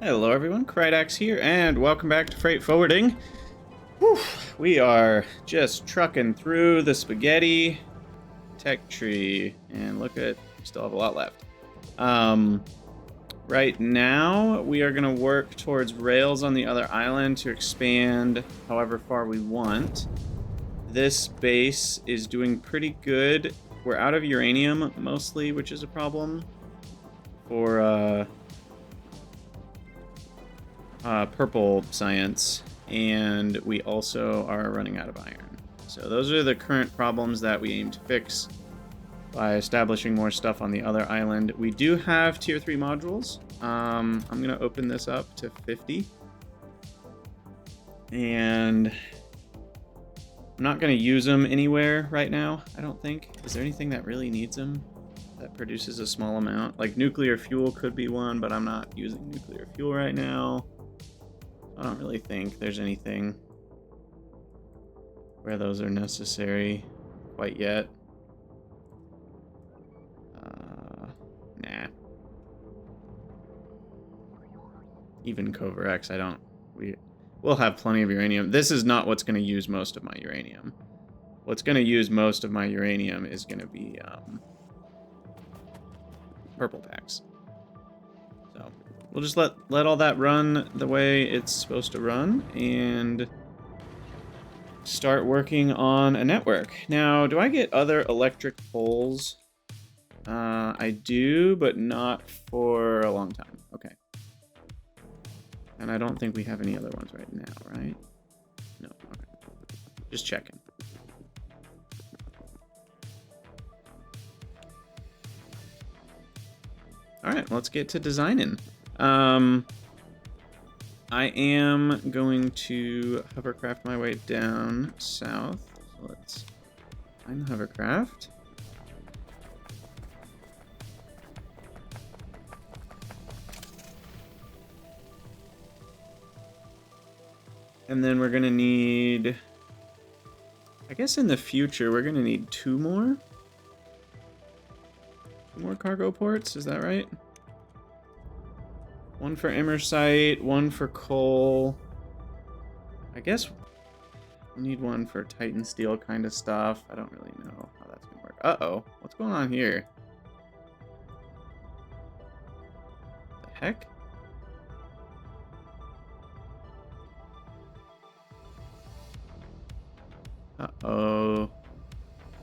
Hello everyone, Krydax here, and welcome back to Freight Forwarding. Whew, we are just trucking through the spaghetti tech tree, and look at, we still have a lot left. Right now, we are going to work towards rails on the other island to expand however far we want. This base is doing pretty good. We're out of uranium, mostly, which is a problem for, purple science, and we also are running out of iron. So those are the current problems that we aim to fix by establishing more stuff on the other island. We do have tier 3 modules. I'm going to open this up to 50. And I'm not going to use them anywhere right now, I don't think. Is there anything that really needs them that produces a small amount? Like nuclear fuel could be one, but I'm not using nuclear fuel right now. I don't really think there's anything where those are necessary quite yet. Nah. Even Coverx, we'll have plenty of uranium. This is not what's going to use most of my uranium. What's going to use most of my uranium is going to be purple packs. So we'll just let all that run the way it's supposed to run and start working on a network. Now, do I get other electric poles? I do, but not for a long time. Okay. And I don't think we have any other ones right now, right? No. Okay. Just checking. All right, let's get to designing. I am going to hovercraft my way down south. So let's find the hovercraft. And then we're going to need, I guess in the future, we're going to need two more cargo ports. Is that right? One for Immersite, one for coal. I guess we need one for Titan steel kind of stuff. I don't really know how that's going to work. Uh-oh. What's going on here? The heck? Uh-oh.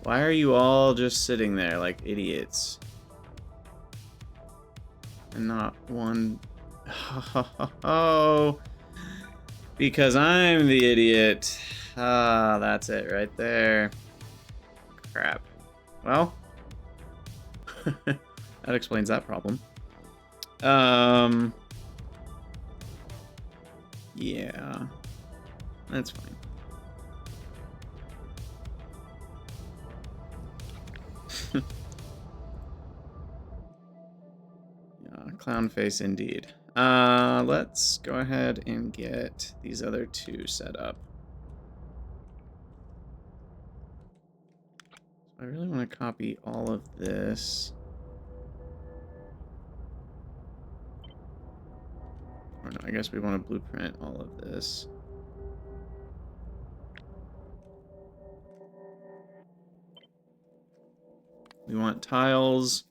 Why are you all just sitting there like idiots? And not one... Oh, because I'm the idiot. Ah, that's it right there. Crap. Well, that explains that problem. Yeah, that's fine. Clown face indeed. Let's go ahead and get these other two set up. So I really want to copy all of this. Or no, I guess we want to blueprint all of this. We want tiles.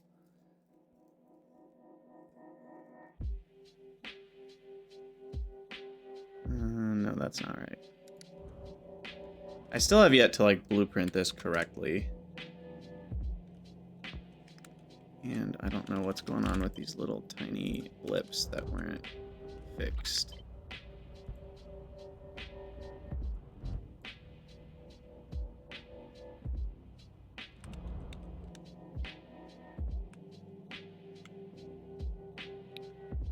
No, that's not right. I still have yet to like blueprint this correctly. And I don't know what's going on with these little tiny blips that weren't fixed.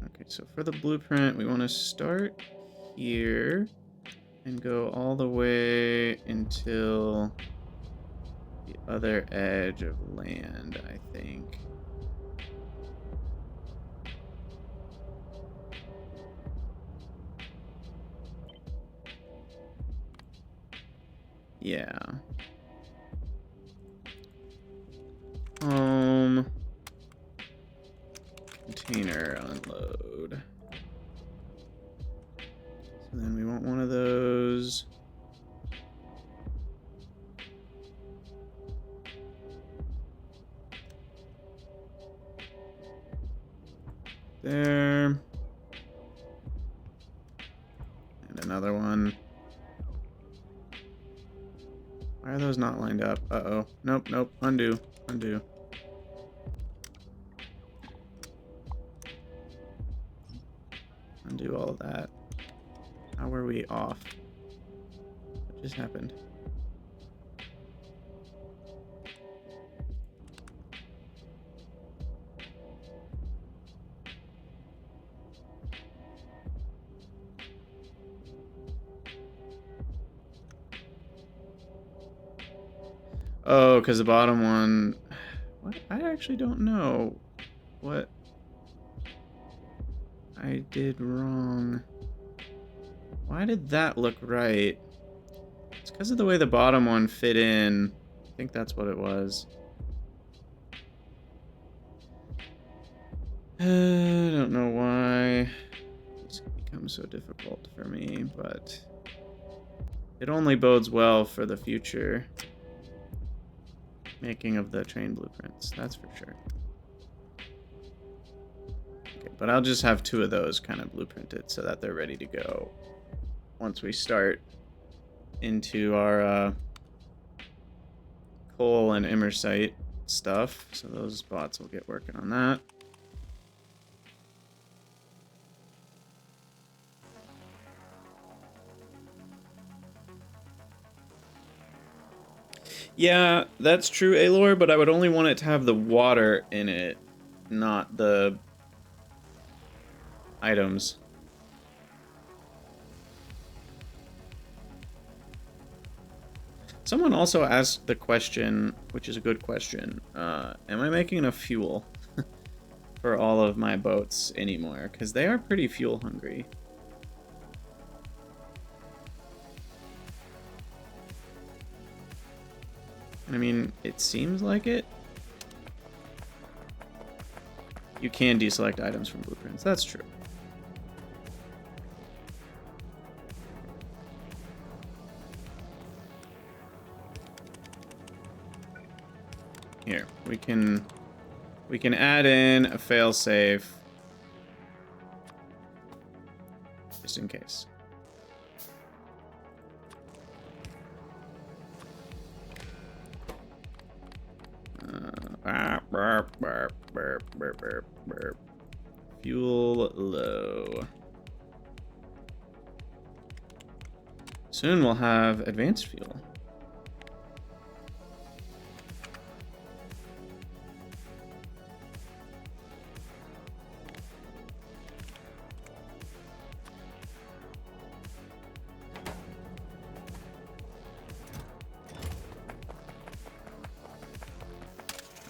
Okay, so for the blueprint, we want to start here and go all the way until the other edge of land, I think. Yeah. Container unload. there. And another one. Why are those not lined up? Uh-oh. Nope, nope. Undo. Undo. Undo all of that. How were we off? What just happened? Oh, because the bottom one... What? I actually don't know what I did wrong. Why did that look right? It's because of the way the bottom one fit in. I think that's what it was. I don't know why it's become so difficult for me, but it only bodes well for the future making of the train blueprints, that's for sure. Okay, but I'll just have 2 of those kind of blueprinted so that they're ready to go once we start into our coal and immersite stuff. So those bots will get working on that. Yeah, that's true, Alor, but I would only want it to have the water in it, not the items. Someone also asked the question, which is a good question, am I making enough fuel for all of my boats anymore? Because they are pretty fuel hungry. I mean, it seems like it. You can deselect items from blueprints, that's true. Here, we can add in a failsafe just in case. Fuel low. Soon we'll have advanced fuel.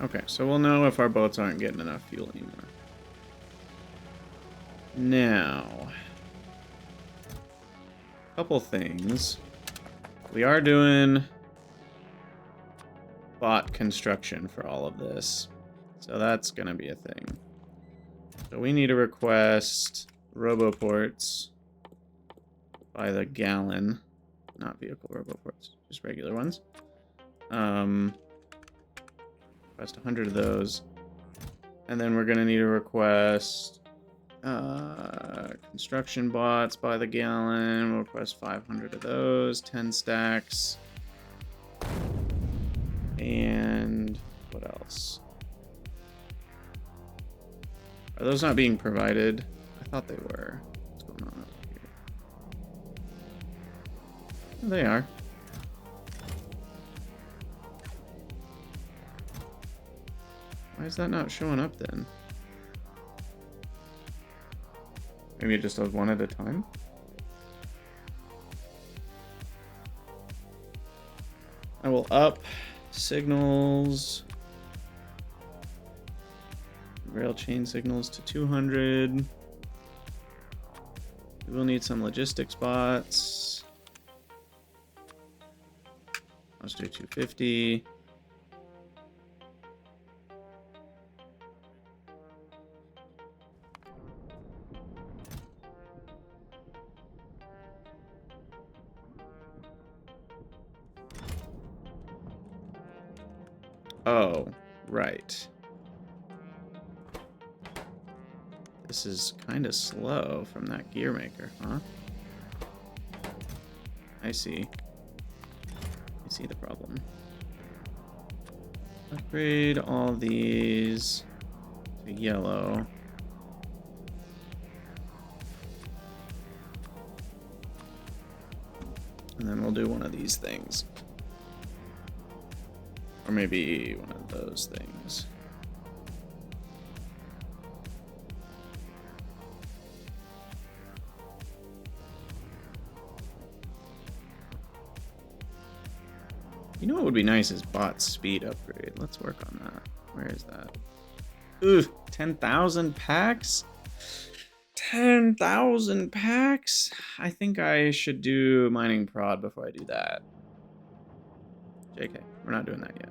Okay, so we'll know if our boats aren't getting enough fuel anymore. Now, a couple things. We are doing bot construction for all of this, so that's going to be a thing. So we need to request roboports by the gallon, not vehicle roboports, just regular ones. Request 100 of those. And then we're going to need to request construction bots by the gallon. We'll request 500 of those, 10 stacks. And what else? Are those not being provided? I thought they were. What's going on up here? Oh, they are. Why is that not showing up then? Maybe it just does one at a time? I will up signals, rail chain signals to 200. We will need some logistics bots. Let's do 250. Oh, right. This is kind of slow from that gear maker, huh? I see. I see the problem. Upgrade all these to yellow. And then we'll do one of these things. Or maybe one of those things. You know what would be nice is bot speed upgrade. Let's work on that. Where is that? Ooh, 10,000 packs? 10,000 packs? I think I should do mining prod before I do that. JK, we're not doing that yet.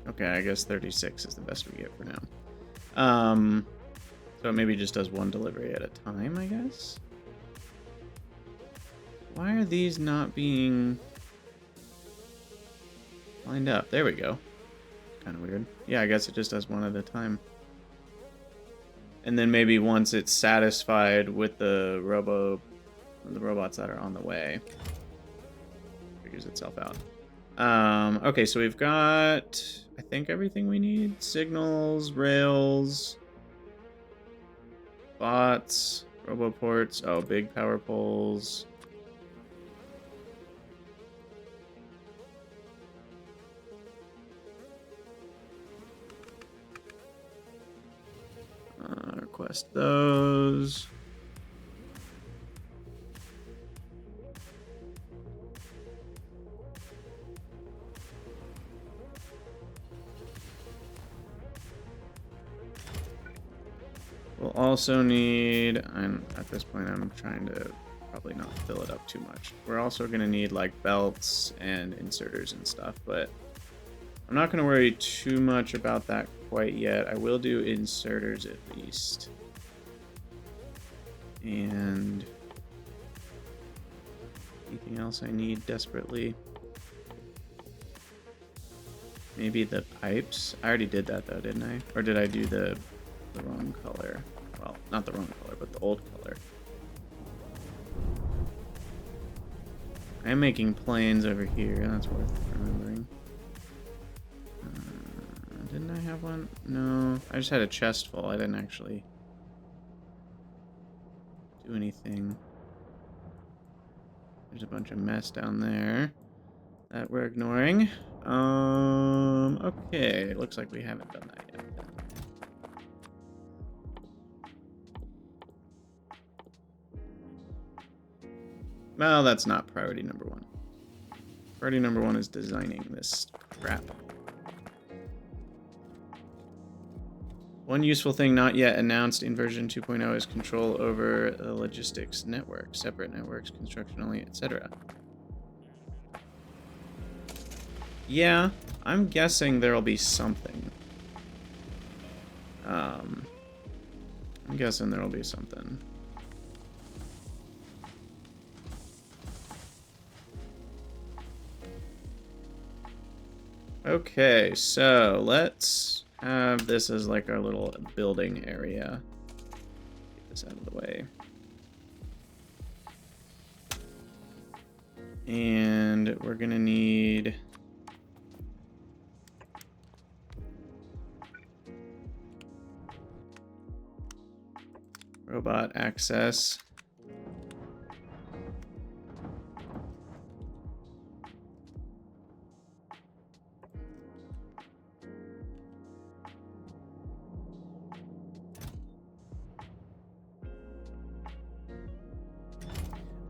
Okay, I guess 36 is the best we get for now. So it maybe just does one delivery at a time, I guess? Why are these not being lined up? There we go. Kind of weird. Yeah, I guess it just does one at a time. And then maybe once it's satisfied with the robots that are on the way, figures itself out. Okay, so we've got, I think, everything we need. Signals, rails, bots, roboports, oh, big power poles. Request those. We'll also need, at this point I'm trying to probably not fill it up too much. We're also going to need like belts and inserters and stuff, but I'm not going to worry too much about that quite yet. I will do inserters at least. And anything else I need desperately? Maybe the pipes? I already did that though, didn't I? Or did I do the wrong color? Well, not the wrong color, but the old color. I'm making planes over here. That's worth remembering. Didn't I have one? No, I just had a chest full. I didn't actually do anything. There's a bunch of mess down there that we're ignoring. Okay, looks like we haven't done that yet. Well, that's not priority number one. Priority number one is designing this crap. One useful thing not yet announced in version 2.0 is control over the logistics network, separate networks, construction only, etc. Yeah, I'm guessing there'll be something. I'm guessing there'll be something. Okay, so let's have this as like our little building area. Get this out of the way. And we're gonna need robot access.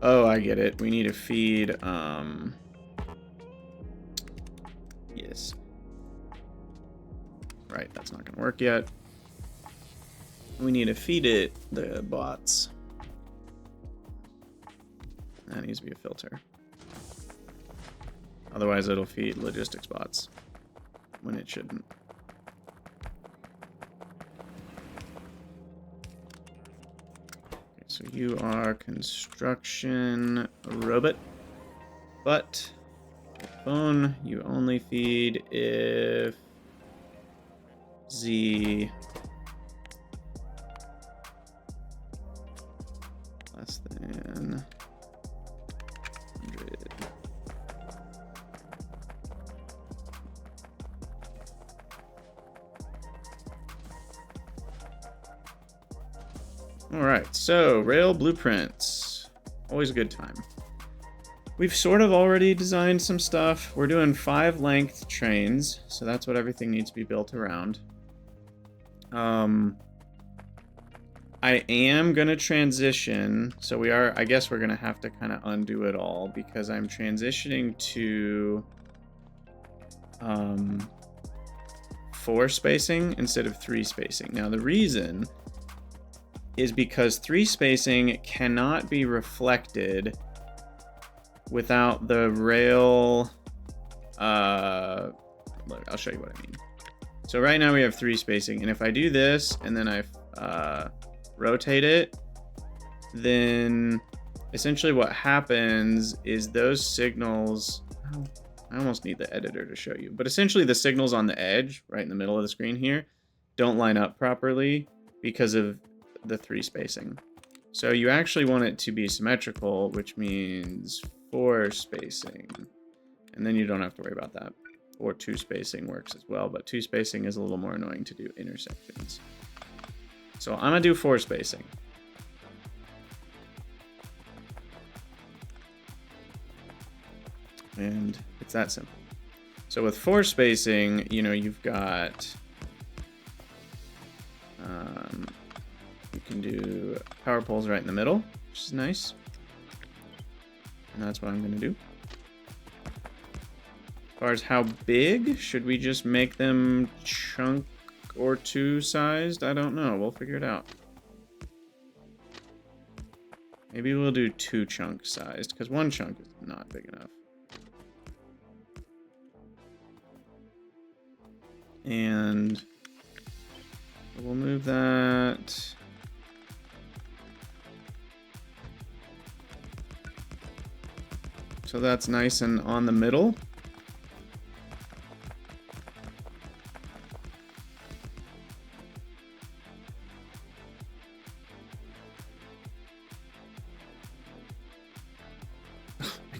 Oh, I get it. We need to feed, yes. Right, that's not gonna work yet. We need to feed it the bots. That needs to be a filter. Otherwise, it'll feed logistics bots when it shouldn't. Okay, so you are construction robot, but phone you only feed if Z less than 100. All right, so rail blueprints, always a good time. We've sort of already designed some stuff. We're doing 5 length trains, so that's what everything needs to be built around. I am gonna transition, so I guess we're gonna have to kind of undo it all because I'm transitioning to 4 spacing instead of 3 spacing. Now the reason is because 3 spacing cannot be reflected without the rail. Look, I'll show you what I mean. So right now we have 3 spacing, and if I do this and then I rotate it, then essentially what happens is those signals, I almost need the editor to show you, but essentially the signals on the edge, right in the middle of the screen here, don't line up properly because of the 3 spacing. So you actually want it to be symmetrical, which means 4 spacing, and then you don't have to worry about that. Or 2 spacing works as well, but 2 spacing is a little more annoying to do intersections. So I'm gonna do 4 spacing. And it's that simple. So with 4 spacing, you know, you've got, you can do power poles right in the middle, which is nice. And that's what I'm gonna do. As far as how big, should we just make them chunk or 2 sized? I don't know. We'll figure it out. Maybe we'll do 2 chunk sized, because 1 chunk is not big enough. And we'll move that. So that's nice and on the middle.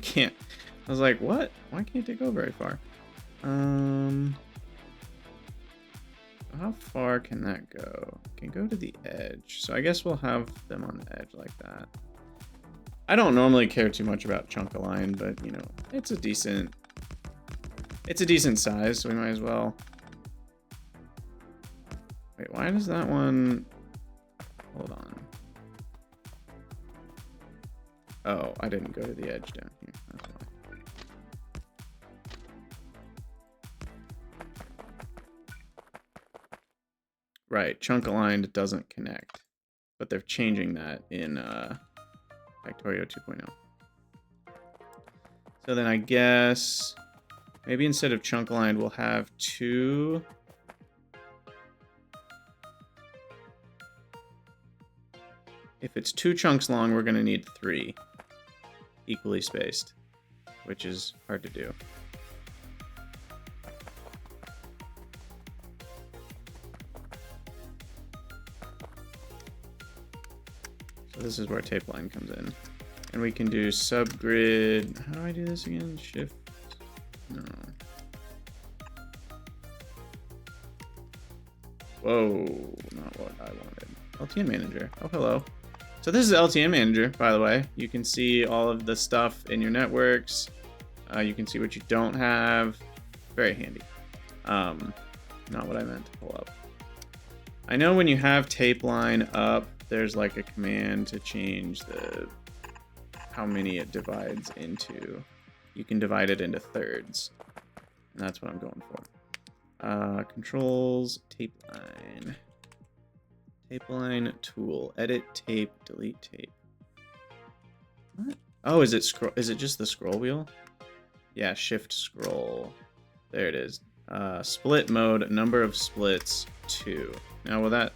Can't. I was like, what? Why can't it go very far? How far can that go? It can go to the edge. So I guess we'll have them on the edge like that. I don't normally care too much about chunk align, but you know, it's a decent size, so we might as well. Wait, why does that one, hold on. Oh, I didn't go to the edge down here. That's why. Right, chunk aligned doesn't connect, but they're changing that in Factorio 2.0. So then I guess maybe instead of chunk aligned, we'll have 2. If it's 2 chunks long, we're going to need 3 equally spaced, which is hard to do. So this is where tape line comes in. And we can do subgrid. How do I do this again? Shift? No. Whoa, not what I wanted. LTN manager. Oh, hello. So this is LTN manager, by the way. You can see all of the stuff in your networks. You can see what you don't have. Very handy. Not what I meant to pull up. I know when you have tape line up, there's like a command to change how many it divides into. You can divide it into thirds. And that's what I'm going for. Controls, tape line. Tape line tool. Edit tape, delete tape. What? Oh, is it just the scroll wheel? Yeah, shift scroll. There it is. Split mode, number of splits 2. Now will that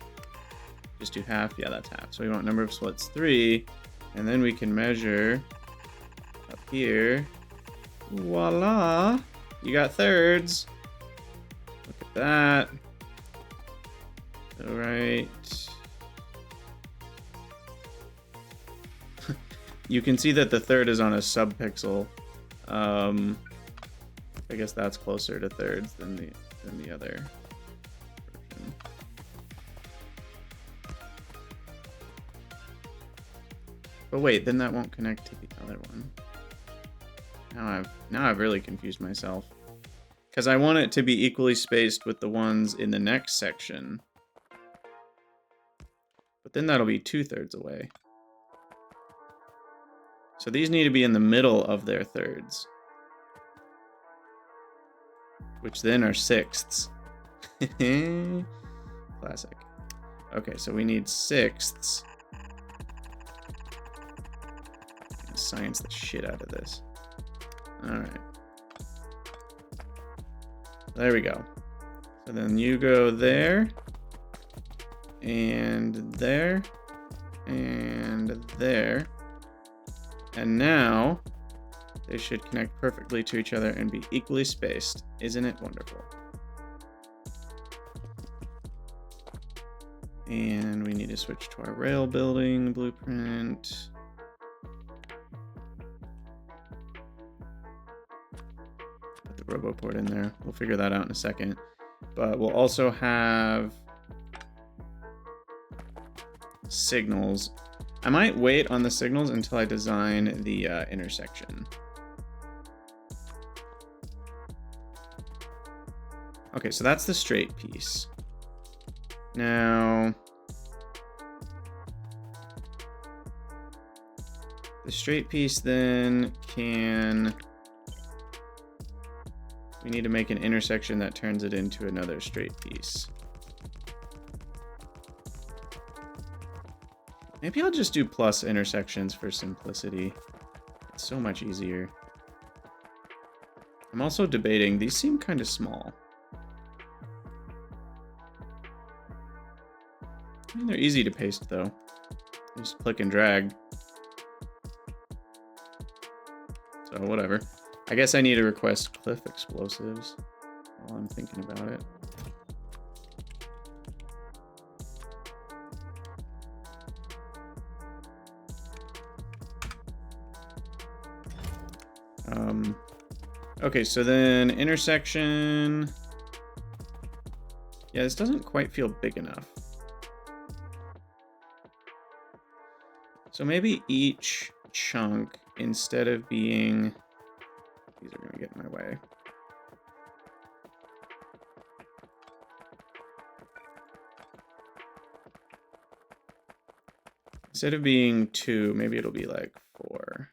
just do half? Yeah, that's half. So we want number of splits 3, and then we can measure up here. Voila! You got thirds. Look at that. All right. You can see that the third is on a subpixel. I guess that's closer to thirds than the other version. But wait, then that won't connect to the other one. Now I've really confused myself. Because I want it to be equally spaced with the ones in the next section. But then that'll be 2/3 away. So these need to be in the middle of their thirds. Which then are sixths. Classic. Okay, so we need sixths. Science the shit out of this. Alright. There we go. So then you go there. And there. And there. And now they should connect perfectly to each other and be equally spaced. Isn't it wonderful? And we need to switch to our rail building blueprint. Put the RoboPort in there. We'll figure that out in a second. But we'll also have signals. I might wait on the signals until I design the intersection. Okay, so that's the straight piece. Now, the straight piece then can... We need to make an intersection that turns it into another straight piece. Maybe I'll just do plus intersections for simplicity. It's so much easier. I'm also debating, these seem kind of small. I mean, they're easy to paste though. Just click and drag. So whatever. I guess I need to request cliff explosives while I'm thinking about it. Okay, so then intersection. Yeah, this doesn't quite feel big enough. So maybe each chunk, instead of being... These are gonna get in my way. Instead of being 2, maybe it'll be like 4.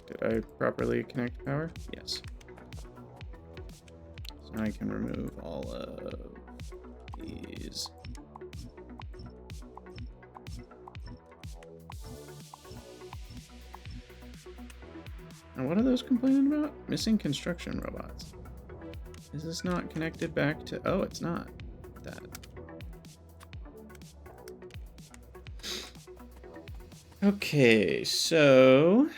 Did I properly connect power? Yes. So now I can remove all of these. And what are those complaining about? Missing construction robots. Is this not connected back to... Oh, it's not. That. Okay, so...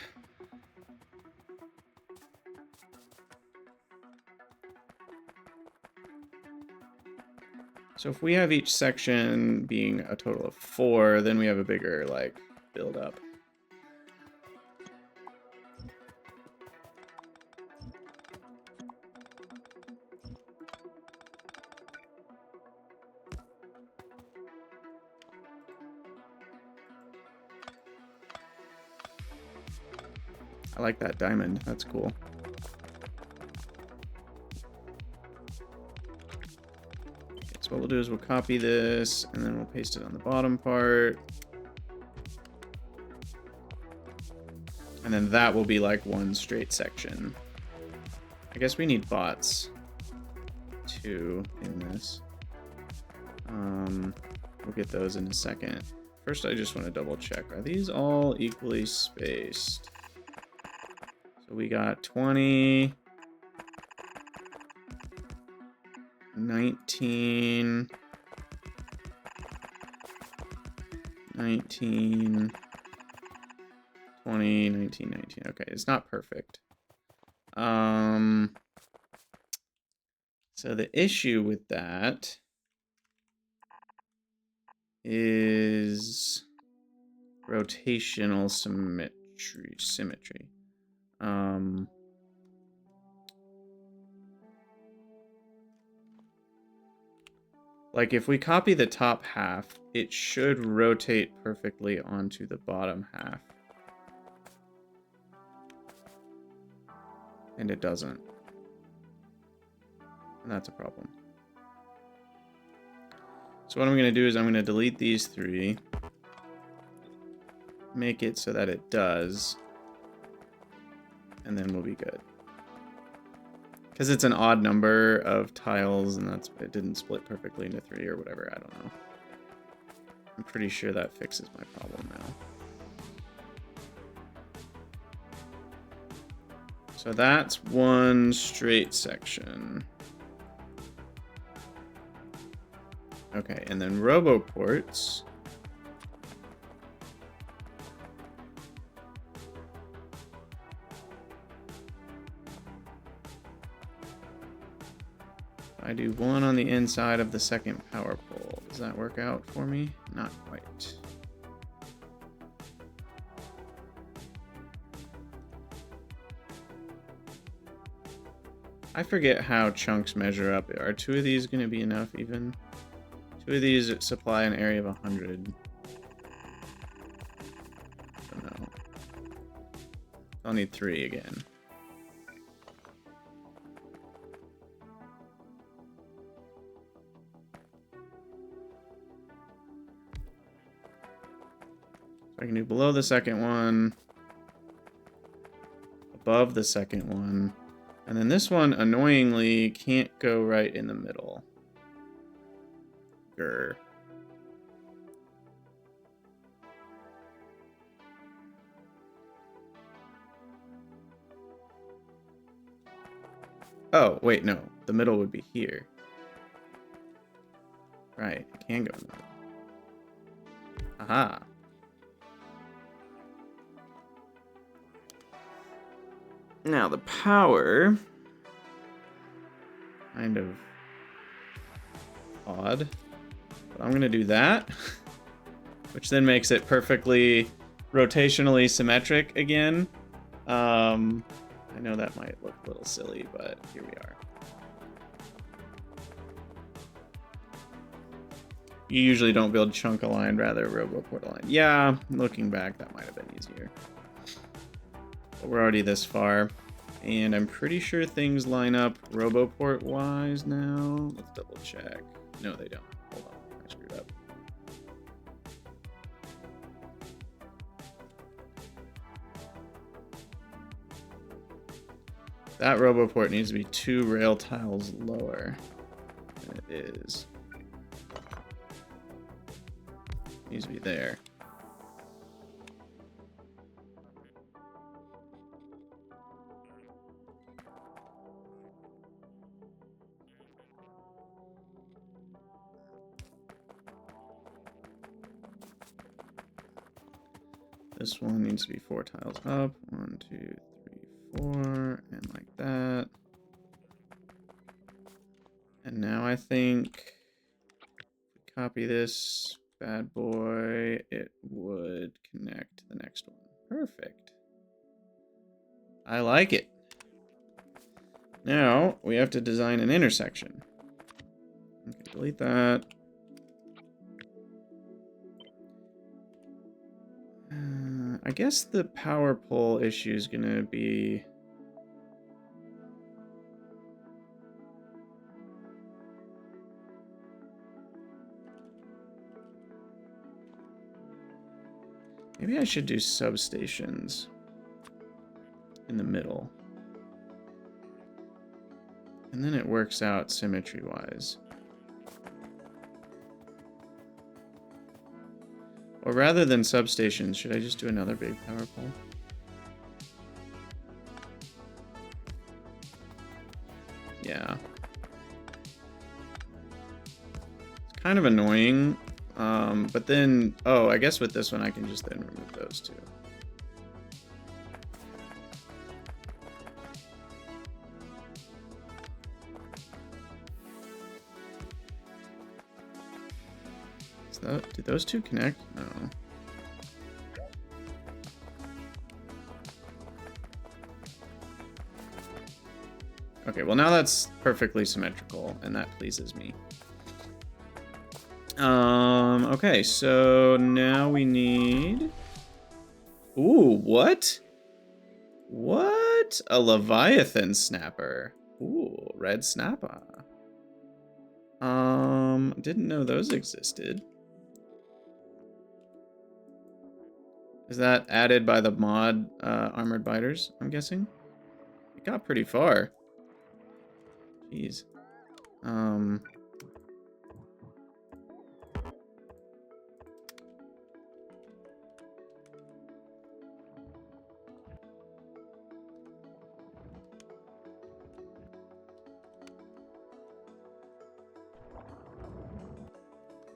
So if we have each section being a total of 4, then we have a bigger, like, build up. I like that diamond. That's cool. So what we'll do is we'll copy this, and then we'll paste it on the bottom part. And then that will be like one straight section. I guess we need bots too in this. We'll get those in a second. First, I just want to double check. Are these all equally spaced? So we got 20, 19, 19, 20, 19, 19. Okay, it's not perfect. So the issue with that is rotational symmetry. Like if we copy the top half, it should rotate perfectly onto the bottom half. And it doesn't. And that's a problem. So what I'm going to do is I'm going to delete these three. Make it so that it does. And then we'll be good. Because it's an odd number of tiles and it didn't split perfectly into three or whatever. I don't know. I'm pretty sure that fixes my problem now. So that's one straight section. Okay, and then roboports. I do one on the inside of the second power pole. Does that work out for me? Not quite. I forget how chunks measure up. Are two of these going to be enough even? Two of these supply an area of 100. I don't know. I'll need three again. So I can do below the second one, above the second one, and then this one annoyingly can't go right in the middle. Grr. Oh, wait, no. The middle would be here. Right, it can go in the middle. Aha. Now the power, kind of odd, but I'm gonna do that, which then makes it perfectly rotationally symmetric again. I know that might look a little silly, but here we are. You usually don't build chunk aligned, rather roboport aligned. Yeah, looking back, that might have been easier. But we're already this far, and I'm pretty sure things line up roboport-wise now. Let's double check. No, they don't. Hold on, I screwed up. That roboport needs to be 2 rail tiles lower than it is. It needs to be there. This one needs to be 4 tiles up. 1, 2, 3, 4, and like that. And now I think copy this bad boy, it would connect to the next one. Perfect. I like it. Now we have to design an intersection. Okay, delete that. I guess the power pole issue is going to be... Maybe I should do substations. in the middle. And then it works out symmetry-wise. Or rather than substations, should I just do another big power pole? Yeah. It's kind of annoying. But then, oh, I guess with this one I can just then remove those two. Did those two connect? No. Okay, well now that's perfectly symmetrical, and that pleases me. Okay, so now we need... Ooh, what? What? A Leviathan snapper. Ooh, red snapper. Didn't know those existed. Is that added by the mod Armored Biters, I'm guessing? It got pretty far. Jeez.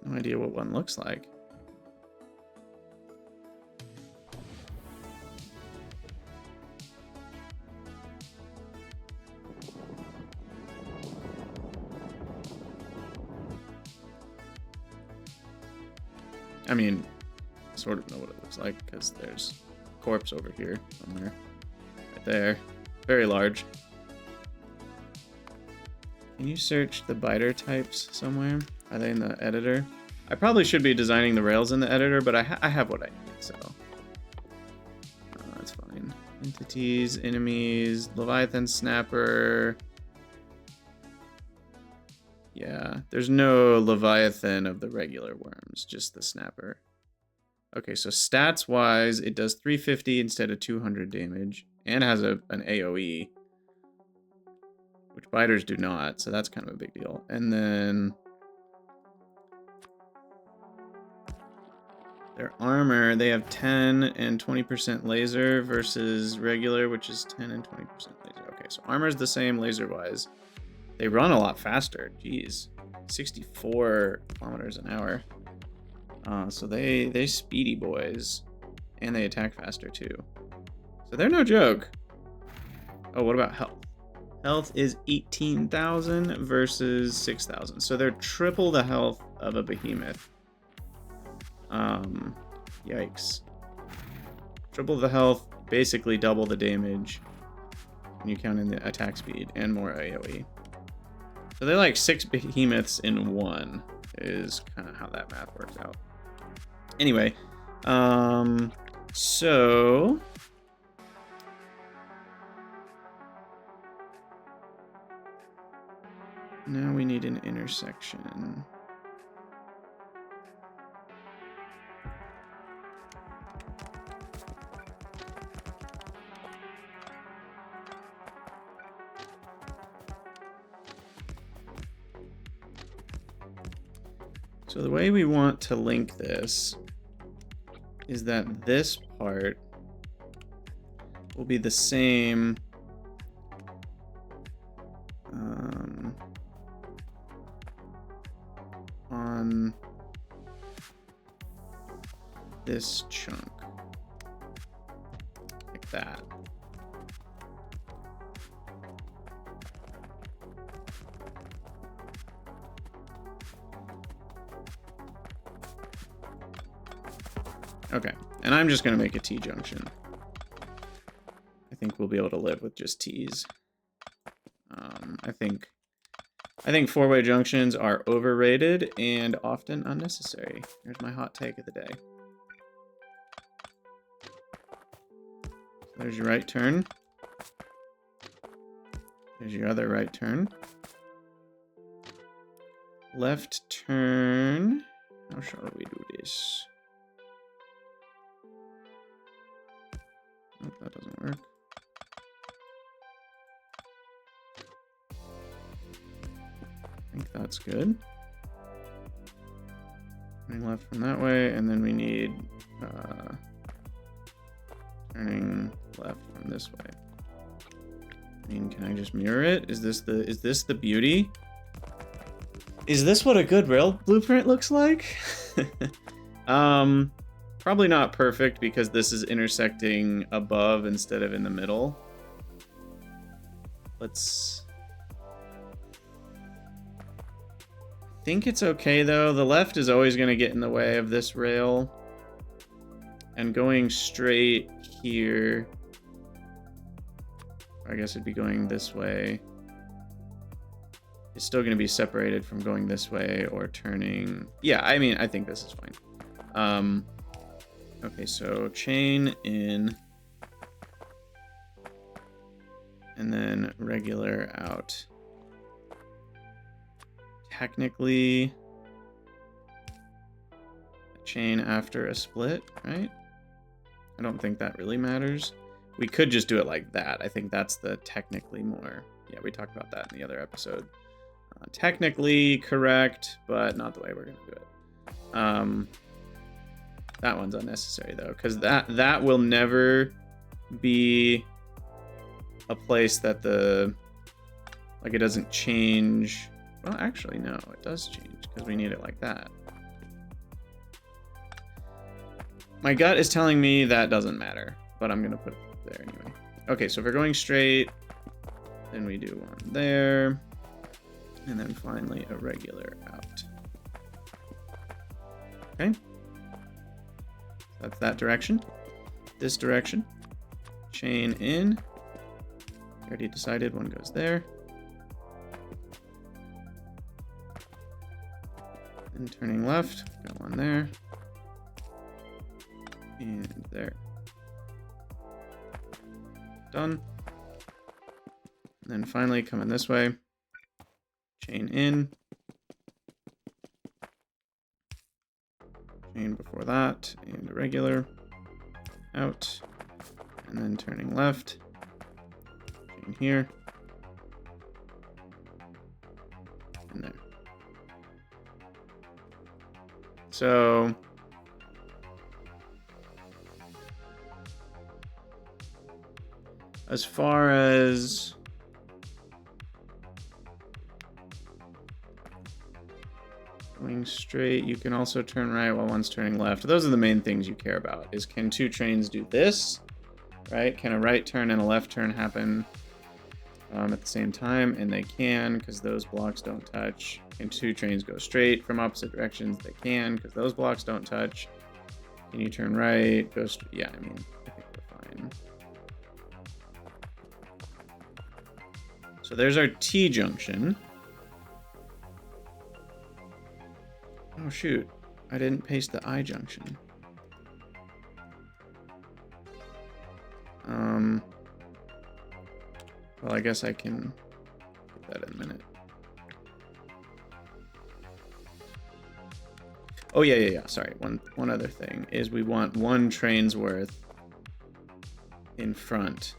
No idea what one looks like. I mean, I sort of know what it looks like because there's a corpse over here somewhere. Right there. Very large. Can you search the biter types somewhere? Are they in the editor? I probably should be designing the rails in the editor, but I have what I need, so... that's fine. Entities, enemies, Leviathan Snapper... Yeah, there's no Leviathan of the regular worms, just the Snapper. Okay, so stats-wise, it does 350 instead of 200 damage, and has an AoE, which biters do not, so that's kind of a big deal. And then their armor, they have 10 and 20% laser versus regular, which is 10 and 20% laser. Okay, so armor's the same laser-wise. They run a lot faster. Jeez. 64 kilometers an hour. So they speedy boys. And they attack faster too. So they're no joke. Oh, what about health? Health is 18,000 versus 6,000. So they're triple the health of a behemoth. Yikes. Triple the health, basically double the damage. When you count in the attack speed and more AoE. So they're like 6 behemoths in one, is kind of how that math works out. Anyway, so... now we need an intersection. So the way we want to link this is that this part will be the same on this chunk, like that. Okay, and I'm just going to make a T-junction. I think we'll be able to live with just T's. I think four-way junctions are overrated and often unnecessary. Here's my hot take of the day. There's your right turn. There's your other right turn. Left turn. How shall we do this? Nope, that doesn't work. I think that's good. Turning left from that way, and then we need turning left from this way. I mean, can I just mirror it? Is this the beauty? Is this what a good rail blueprint looks like? Probably not perfect because this is intersecting above instead of in the middle. Let's... I think it's okay though. The left is always going to get in the way of this rail. And going straight here... I guess it'd be going this way. It's still going to be separated from going this way or turning... Yeah, I mean, I think this is fine. Okay, so chain in. And then regular out. Technically, a chain after a split, right? I don't think that really matters. We could just do it like that. I think that's the technically more... Yeah, we talked about that in the other episode. Technically correct, but not the way we're going to do it. That one's unnecessary, though, because that will never be a place that the... Like, it doesn't change... Well, actually, no, it does change, because we need it like that. My gut is telling me that doesn't matter, but I'm going to put it there anyway. Okay, so if we're going straight, then we do one there, and then finally a regular out. Okay. That's that direction. This direction. Chain in. Already decided one goes there. And turning left, got one there. And there. Done. And then finally coming this way. Chain in. Chain before that, and a regular. Out. And then turning left. Chain here. And there. So... As far as... Going straight, you can also turn right while one's turning left. Those are the main things you care about, is can two trains do this, right? Can a right turn and a left turn happen at the same time? And they can, because those blocks don't touch. Can two trains go straight from opposite directions? They can, because those blocks don't touch. Can you turn right, go straight? Yeah, I mean, I think we're fine. So there's our T-junction. Oh shoot, I didn't paste the I-junction. Well, I guess I can put that in a minute. Oh yeah. Sorry, one other thing is we want one train's worth in front.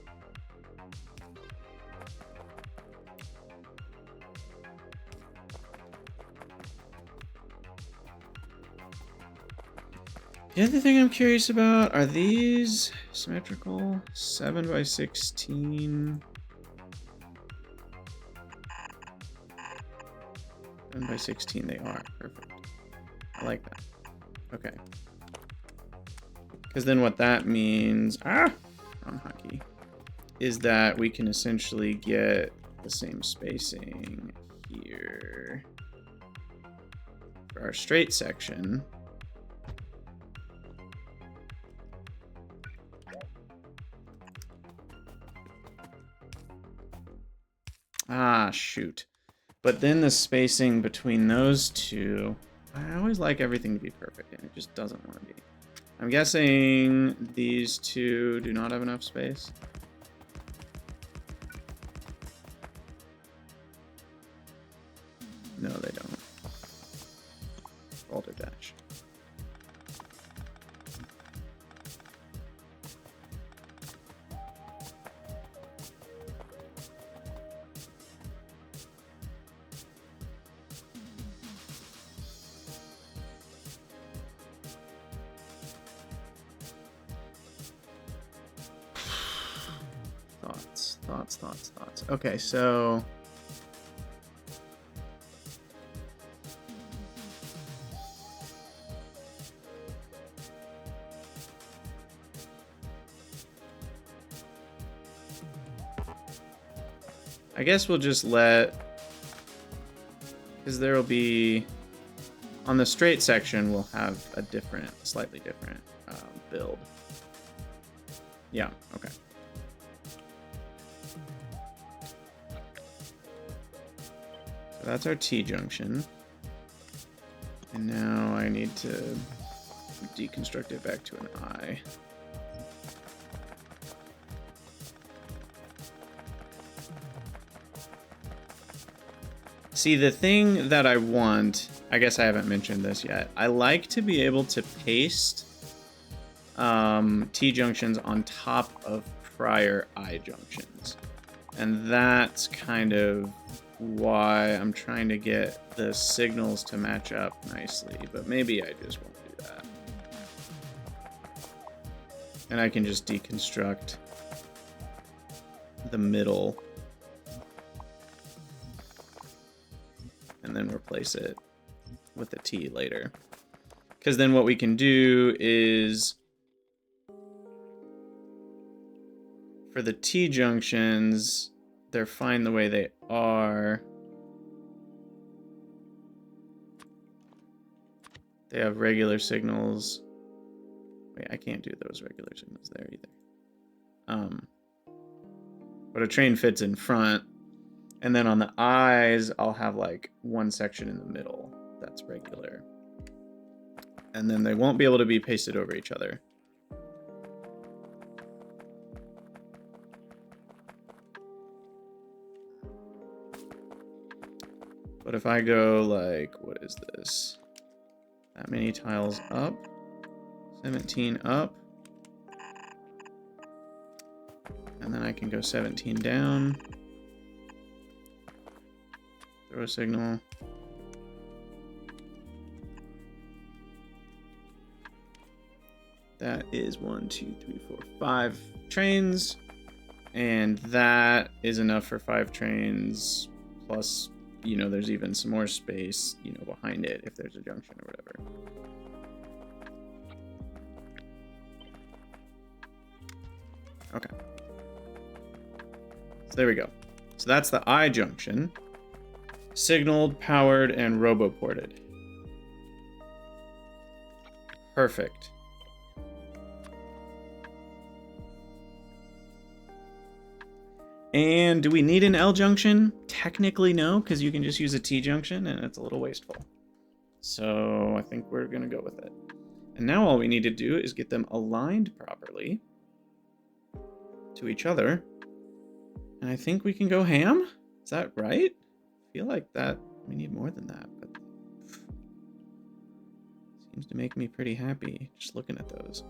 The other thing I'm curious about, are these symmetrical? 7 by 16. 7 by 16 they are. Perfect. I like that. Okay. Because then what that means, wrong hotkey, is that we can essentially get the same spacing here for our straight section. Ah, shoot. But then the spacing between those two, I always like everything to be perfect, and it just doesn't want to be. I'm guessing these two do not have enough space. No, they don't. Balderdash. Thoughts. Okay, so I guess we'll just let, because there will be, on the straight section, we'll have a different, slightly different build. Yeah, okay. So that's our T-junction. And now I need to deconstruct it back to an I. See, the thing that I want, I guess I haven't mentioned this yet, I like to be able to paste T-junctions on top of prior I-junctions. And that's kind of why I'm trying to get the signals to match up nicely, but maybe I just won't do that. And I can just deconstruct the middle and then replace it with a T later. Because then what we can do is, for the T-junctions, they're fine the way they are. They have regular signals. Wait, I can't do those regular signals there either. But a train fits in front. And then on the eyes, I'll have like one section in the middle that's regular. And then they won't be able to be pasted over each other. But if I go like, what is this? That many tiles up, 17 up. And then I can go 17 down. Throw a signal. That is 1, 2, 3, 4, 5 trains. And that is enough for 5 trains. Plus, you know, there's even some more space, you know, behind it if there's a junction or whatever. Okay. So there we go. So that's the I junction. Signaled, powered, and roboported. Perfect. And do we need an L junction? Technically no, because you can just use a T junction and it's a little wasteful. So I think we're gonna go with it. And now all we need to do is get them aligned properly to each other. And I think we can go ham? Is that right? I feel like that we need more than that, but seems to make me pretty happy just looking at those.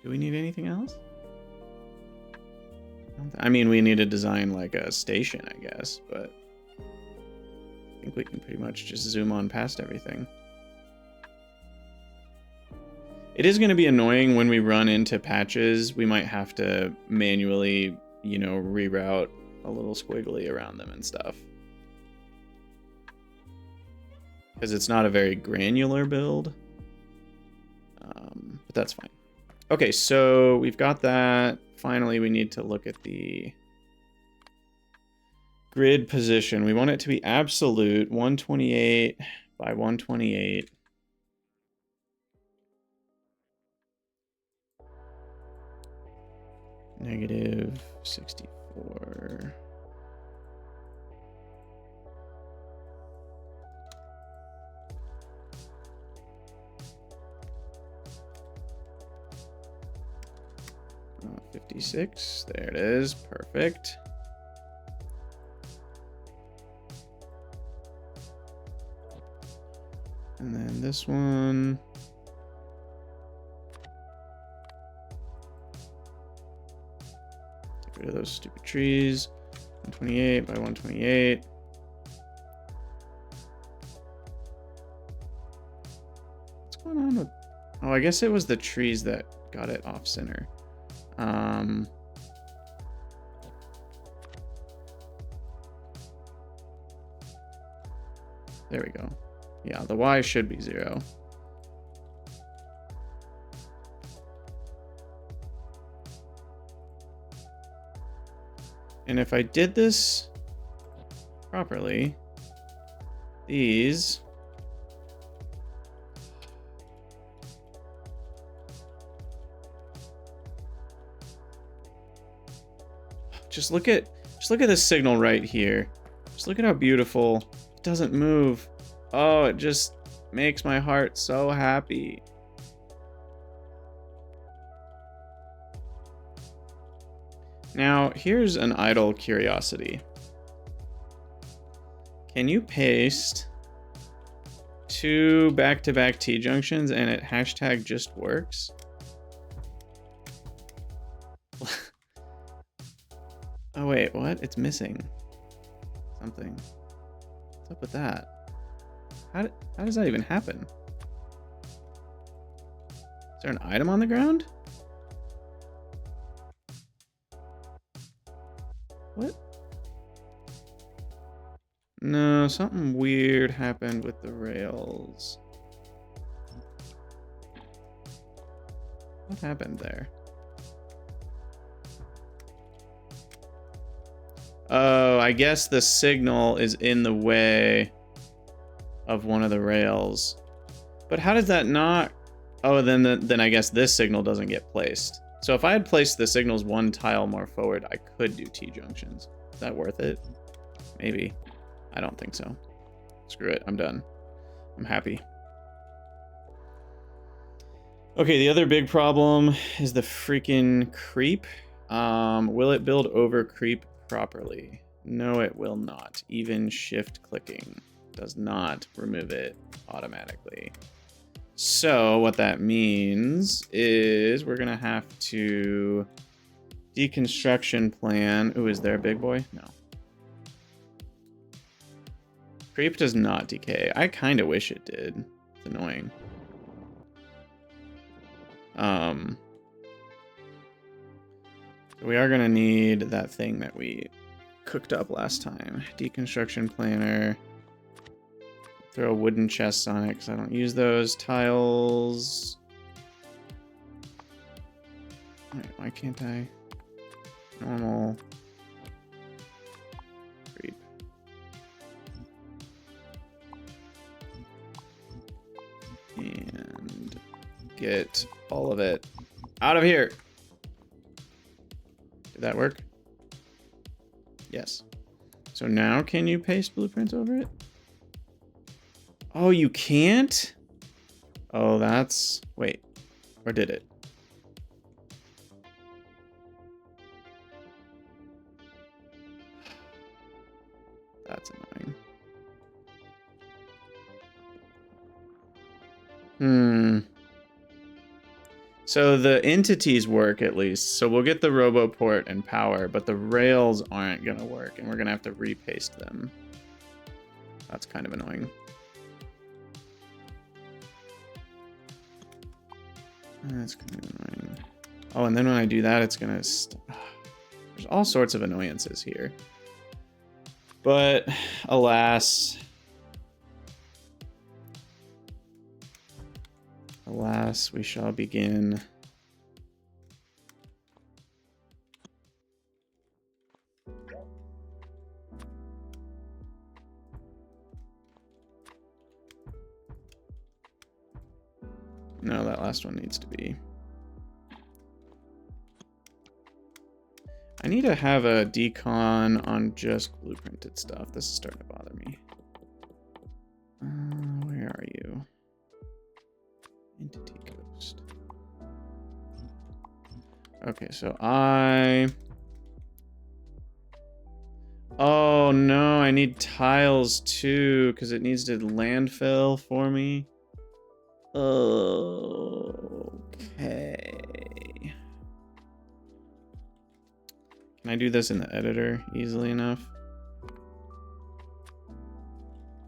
Do we need anything else? I mean, we need to design like a station, I guess, but I think we can pretty much just zoom on past everything. It is going to be annoying when we run into patches. We might have to manually, you know, reroute a little squiggly around them and stuff. Because it's not a very granular build. But that's fine. Okay, so we've got that. Finally, we need to look at the grid position. We want it to be absolute, 128 by 128. Negative 64. Oh, 56. There it is. Perfect. And then this one. Get rid of those stupid trees. 128 by 128. What's going on with... Oh, I guess it was the trees that got it off center. There we go. Yeah, the Y should be 0. And if I did this properly, these just look at this signal right here. Just look at how beautiful. It doesn't move. Oh, it just makes my heart so happy. Now, here's an idle curiosity. Can you paste 2 back-to-back T-junctions and it hashtag just works? Oh wait, what? It's missing something. What's up with that? How does that even happen? Is there an item on the ground? What? No, something weird happened with the rails. What happened there? Oh, I guess the signal is in the way of one of the rails. But how does that not... Oh, then I guess this signal doesn't get placed. So if I had placed the signals 1 tile more forward, I could do T-junctions. Is that worth it? Maybe. I don't think so. Screw it. I'm done. I'm happy. Okay, the other big problem is the freaking creep. Will it build over creep properly? No, it will not. Even shift clicking does not remove it automatically. So what that means is we're gonna have to deconstruction plan. Ooh, is there a big boy? No. Creep does not decay. I kind of wish it did. It's annoying. We are gonna need that thing that we cooked up last time. Deconstruction planner. Throw wooden chests on it because I don't use those. Tiles. Wait, why can't I? Normal. Creep. And get all of it out of here. Did that work? Yes. So now can you paste blueprints over it? Oh, you can't? Oh, that's... Wait. Or did it? That's annoying. So the entities work at least. So we'll get the RoboPort and power, but the rails aren't going to work, and we're going to have to repaste them. That's kind of annoying. That's kind of annoying. Oh, and then when I do that, it's going to... There's all sorts of annoyances here. But, alas... Alas, we shall begin. No, that last one needs to be. I need to have a decon on just blueprinted stuff. This is starting to bother me. Where are you? Entity Ghost. Okay, so oh no, I need tiles too, because it needs to landfill for me. Okay. Can I do this in the editor easily enough?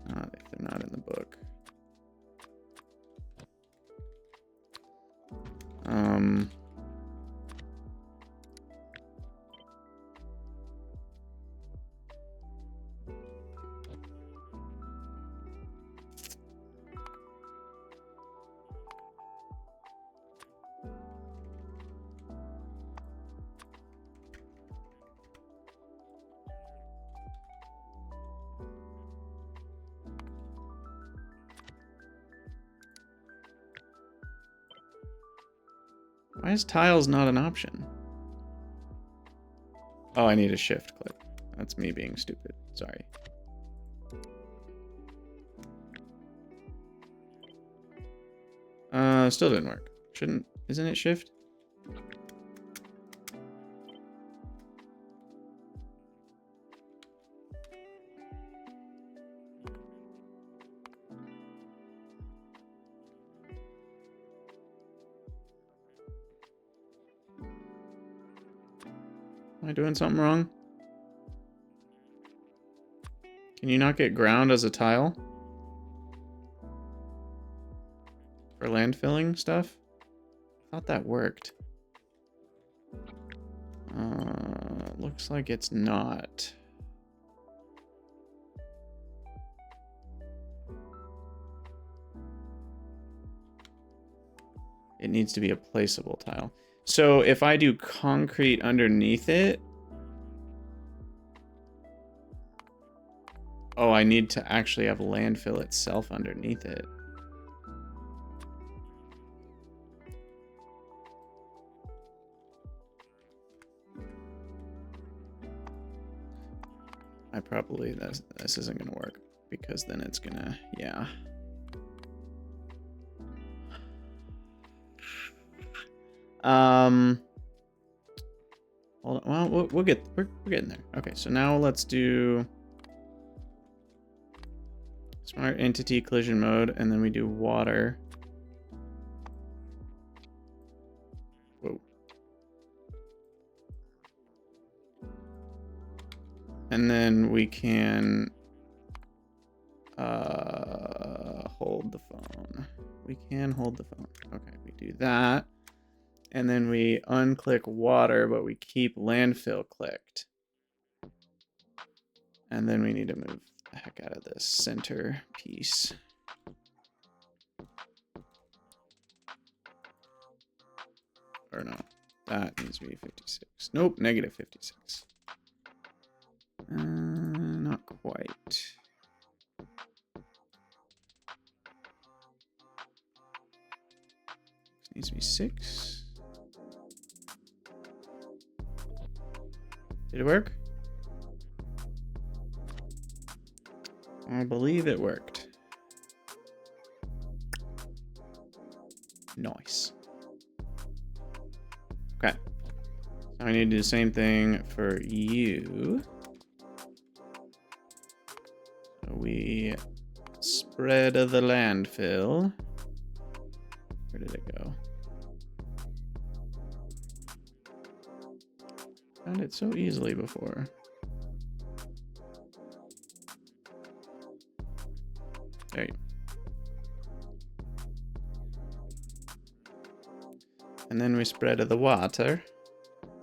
Not if they're not in the book. Why is tiles not an option? Oh, I need a shift click. That's me being stupid. Sorry. Still didn't work. Isn't it shift? Am I doing something wrong? Can you not get ground as a tile? For landfilling stuff? I thought that worked. Looks like it's not. It needs to be a placeable tile. So if I do concrete underneath it... Oh, I need to actually have landfill itself underneath it. This isn't gonna work because then it's gonna, yeah. Hold on. Well, we're getting there. Okay, so now let's do smart entity collision mode, and then we do water. Whoa. And then we can hold the phone. We can hold the phone. Okay, we do that. And then we unclick water, but we keep landfill clicked. And then we need to move the heck out of this center piece. Or no, that needs to be 56. Nope, negative 56. Not quite. This needs to be 6. Did it work? I believe it worked. Nice. Okay. So I need to do the same thing for you. So we spread the landfill. Where did it go? Found it so easily before. There you go. And then we spread the water.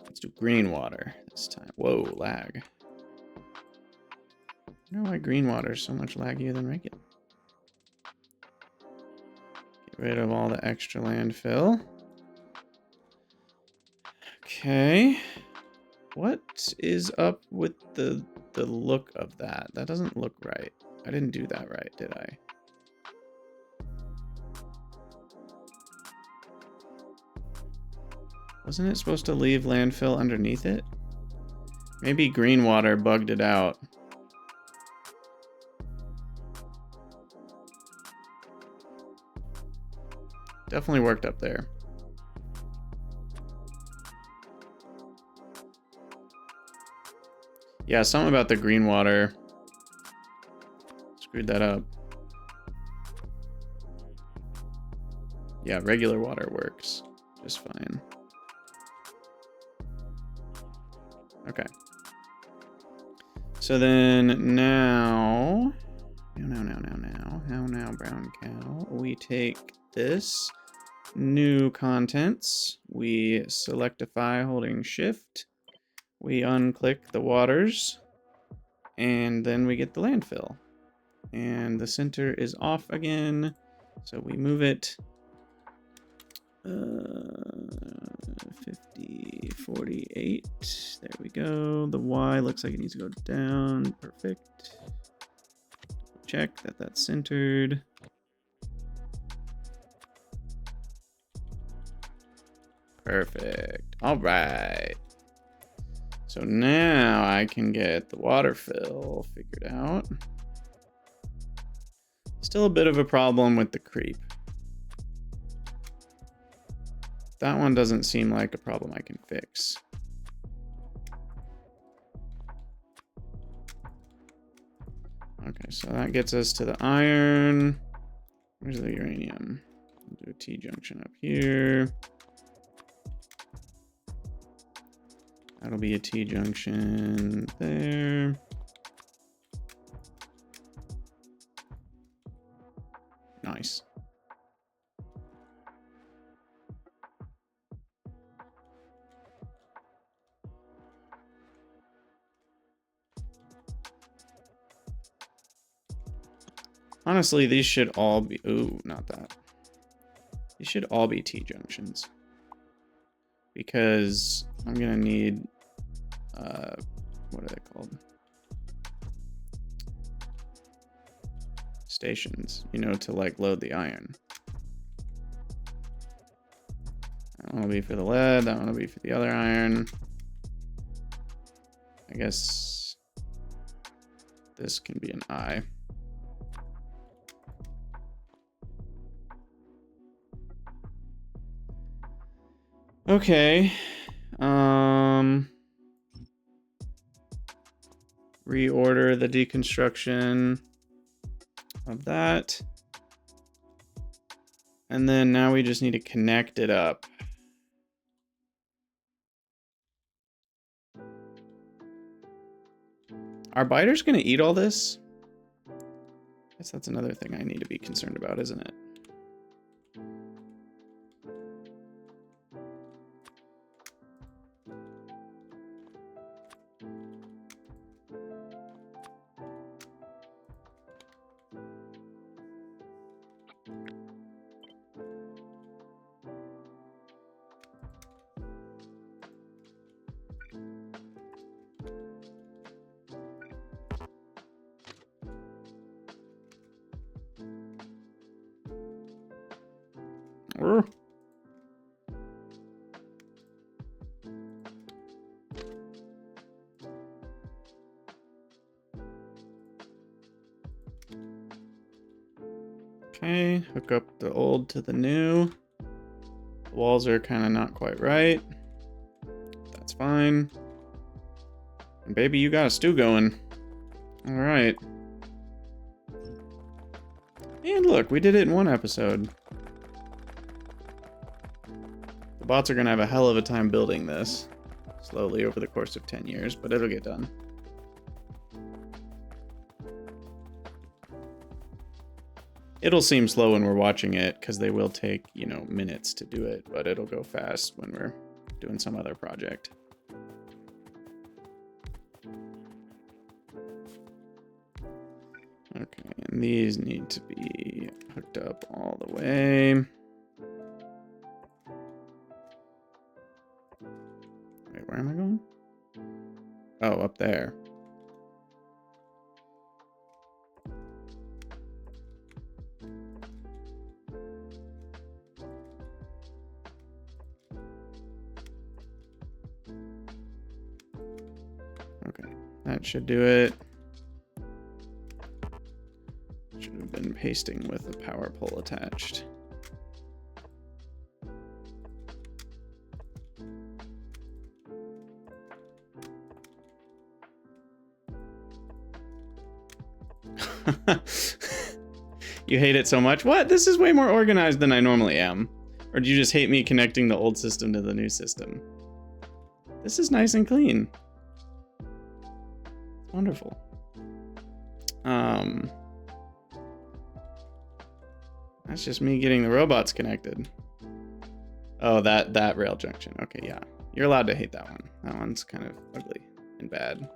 Let's do green water this time. Whoa, lag. I don't know why green water is so much laggier than regular. Get rid of all the extra landfill. Okay. What is up with the look of that? That doesn't look right. I didn't do that right, did I? Wasn't it supposed to leave landfill underneath it? Maybe green water bugged it out. Definitely worked up there. Yeah, something about the green water screwed that up. Yeah, regular water works just fine. Okay. So then now, now, brown cow, we take this new contents. We selectify holding shift. We unclick the waters. And then we get the landfill. And the center is off again. So we move it 50, 48. There we go. The Y looks like it needs to go down. Perfect. Check that that's centered. Perfect. All right. So now I can get the water fill figured out. Still a bit of a problem with the creep. That one doesn't seem like a problem I can fix. Okay, so that gets us to the iron. Where's the uranium? We'll do a T-junction up here. That'll be a T-junction there. Nice. Honestly, these should all be... Ooh, not that. These should all be T-junctions. Because I'm going to need... what are they called? Stations, you know, to like load the iron. That one will be for the lead, that one will be for the other iron. I guess this can be an I. Okay. Reorder the deconstruction of that. And then now we just need to connect it up. Are biters going to eat all this? I guess that's another thing I need to be concerned about, isn't it? Okay, hook up the old to the new. The walls are kind of not quite right. That's fine. And baby, you got a stew going. All right. And look, we did it in one episode. The bots are going to have a hell of a time building this. Slowly over the course of 10 years, but it'll get done. It'll seem slow when we're watching it, because they will take, you know, minutes to do it, but it'll go fast when we're doing some other project. Okay, and these need to be hooked up all the way. Wait, where am I going? Oh, up there. Okay, that should do it. Should have been pasting with a power pole attached. You hate it so much? What? This is way more organized than I normally am. Or do you just hate me connecting the old system to the new system? This is nice and clean. Wonderful. That's just me getting the robots connected. Oh, that rail junction. Okay, yeah. You're allowed to hate that one. That one's kind of ugly and bad.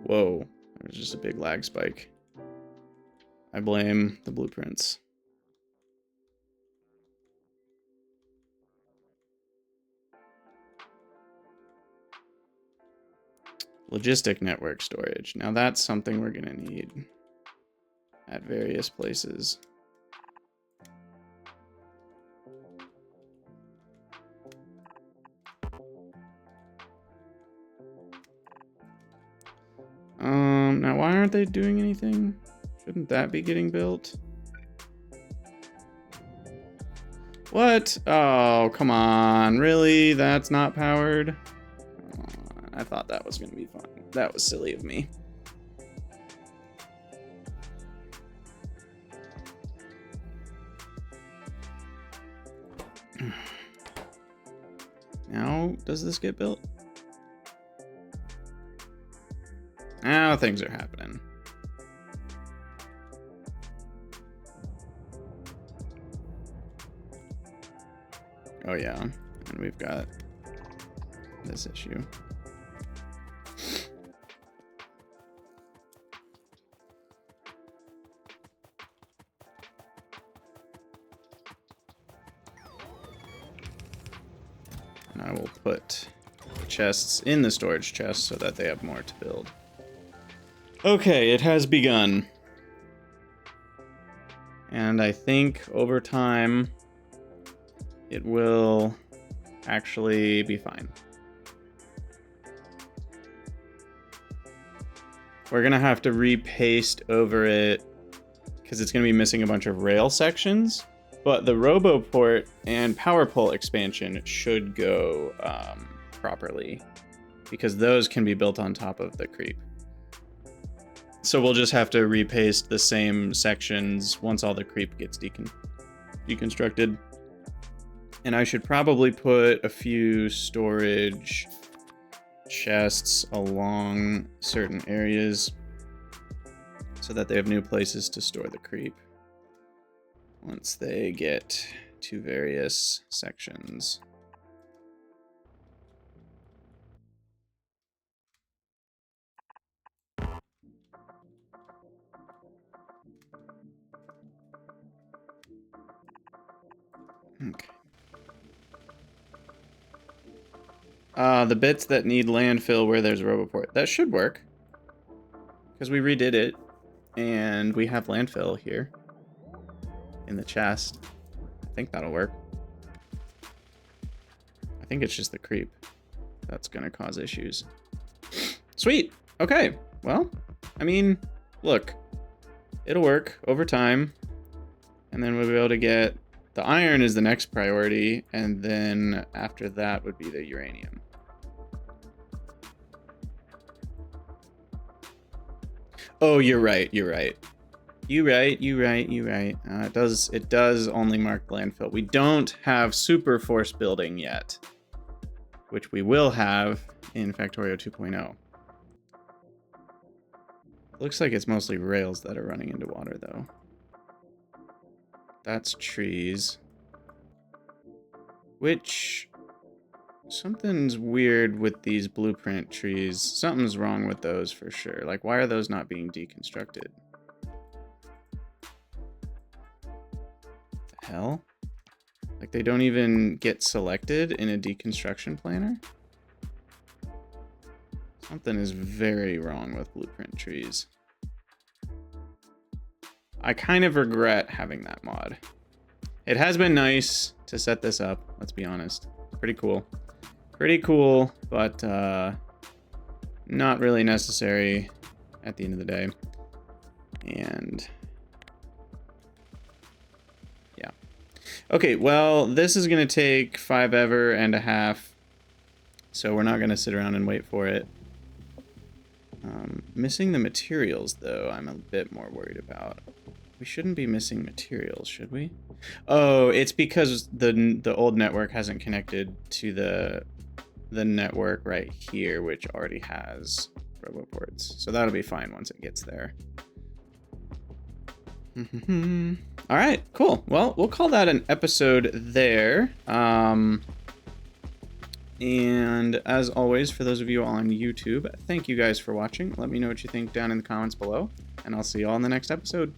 Whoa, there's just a big lag spike. I blame the blueprints. Logistic network storage. Now that's something we're gonna need at various places. Now why aren't they doing anything? Shouldn't that be getting built? What? Oh, come on. Really? That's not powered? I thought that was gonna be fun. That was silly of me. Now, does this get built? Now things are happening. Oh yeah, and we've got this issue. And I will put the chests in the storage chest so that they have more to build. Okay, it has begun. And I think over time, it will actually be fine. We're gonna have to repaste over it because it's gonna be missing a bunch of rail sections, but the RoboPort and power pole expansion should go properly because those can be built on top of the creep. So we'll just have to repaste the same sections once all the creep gets deconstructed. And I should probably put a few storage chests along certain areas so that they have new places to store the creep once they get to various sections. Okay. The bits that need landfill where there's a RoboPort. That should work. Because we redid it. And we have landfill here. In the chest. I think that'll work. I think it's just the creep that's going to cause issues. Sweet. Okay. Well, I mean, look. It'll work over time. And then we'll be able to get... The iron is the next priority, and then after that would be the uranium. Oh, you're right. You're right. You're right. It does only mark landfill. We don't have super force building yet, which we will have in Factorio 2.0. Looks like it's mostly rails that are running into water, though. That's trees. Which... Something's weird with these blueprint trees. Something's wrong with those for sure. Like, why are those not being deconstructed? The hell? Like, they don't even get selected in a deconstruction planner? Something is very wrong with blueprint trees. I kind of regret having that mod. It has been nice to set this up, let's be honest. Pretty cool. Pretty cool, but not really necessary at the end of the day. And yeah. Okay, well, this is going to take 5 ever and a half, so we're not going to sit around and wait for it. Missing the materials, though, I'm a bit more worried about. We shouldn't be missing materials, should we? Oh, it's because the old network hasn't connected to the network right here, which already has RoboPorts. So that'll be fine once it gets there. All right, cool. Well, we'll call that an episode there. And as always, for those of you on YouTube, thank you guys for watching. Let me know what you think down in the comments below, and I'll see you all in the next episode.